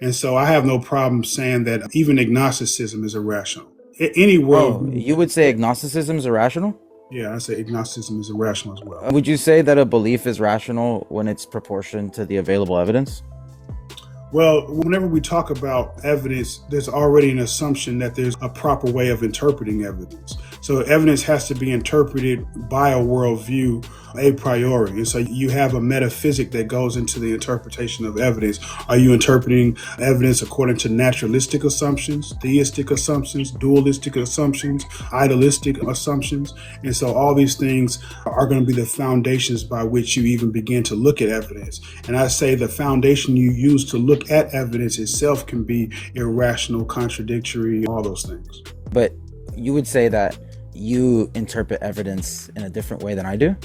And so I have no problem saying that even agnosticism is irrational. Any Oh, worldview, you would say agnosticism is irrational? yeah, I say agnosticism is irrational as well. Would you say that a belief is rational when it's proportioned to the available evidence? Well, whenever we talk about evidence, there's already an assumption that there's a proper way of interpreting evidence. So evidence has to be interpreted by a worldview a priori. And so you have a metaphysic that goes into the interpretation of evidence. Are you interpreting evidence according to naturalistic assumptions, theistic assumptions, dualistic assumptions, idealistic assumptions? And so all these things are going to be the foundations by which you even begin to look at evidence. And I say the foundation you use to look at evidence itself can be irrational, contradictory, all those things. But you would say that you interpret evidence in a different way than I do?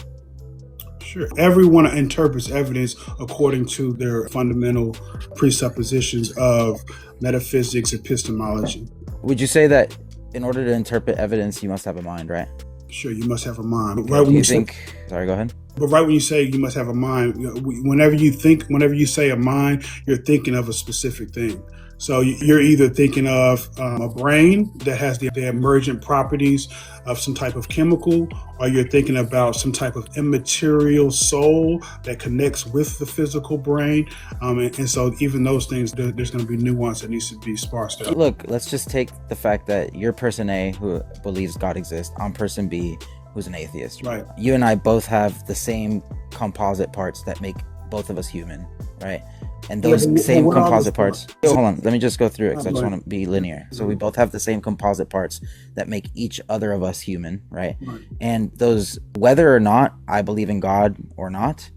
Sure. Everyone interprets evidence according to their fundamental presuppositions of metaphysics, epistemology. Would you say that in order to interpret evidence, you must have a mind, right? Sure, you must have a mind. Okay, do you think... Sorry, go ahead. But right when you say you must have a mind, whenever you say a mind, you're thinking of a specific thing. So you're either thinking of a brain that has the emergent properties of some type of chemical, or you're thinking about some type of immaterial soul that connects with the physical brain. And so even those things, there's going to be nuance that needs to be sparsed out. Look, let's just take the fact that you're person A who believes God exists. I'm person B who's an atheist. Right. You and I both have the same composite parts that make both of us human, right? And those same composite parts... Hold on, let me just go through it because I just want to be linear. So we both have the same composite parts that make each other of us human, right? And those, whether or not I believe in God or not,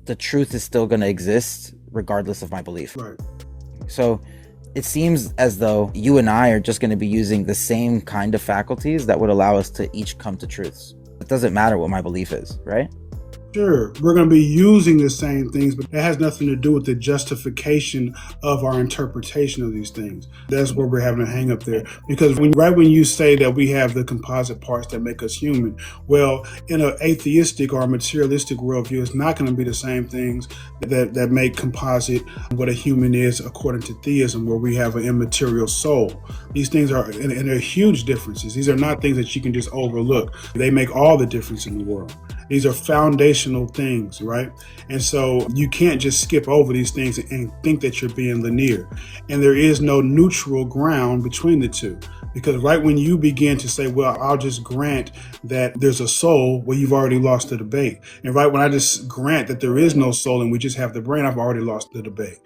the truth is still going to exist regardless of my belief. Right. So it seems as though you and I are just going to be using the same kind of faculties that would allow us to each come to truths. It doesn't matter what my belief is, right? Sure, we're going to be using the same things, but that has nothing to do with the justification of our interpretation of these things. That's where we're having a hang up there. Because right when you say that we have the composite parts that make us human, well, in an atheistic or a materialistic worldview, it's not going to be the same things that make composite what a human is according to theism, where we have an immaterial soul. These things are, and they're huge differences. These are not things that you can just overlook. They make all the difference in the world. These are foundational things, right? And so you can't just skip over these things and think that you're being linear. And there is no neutral ground between the two. Because right when you begin to say, well, I'll just grant that there's a soul, well, you've already lost the debate. And right when I just grant that there is no soul and we just have the brain, I've already lost the debate.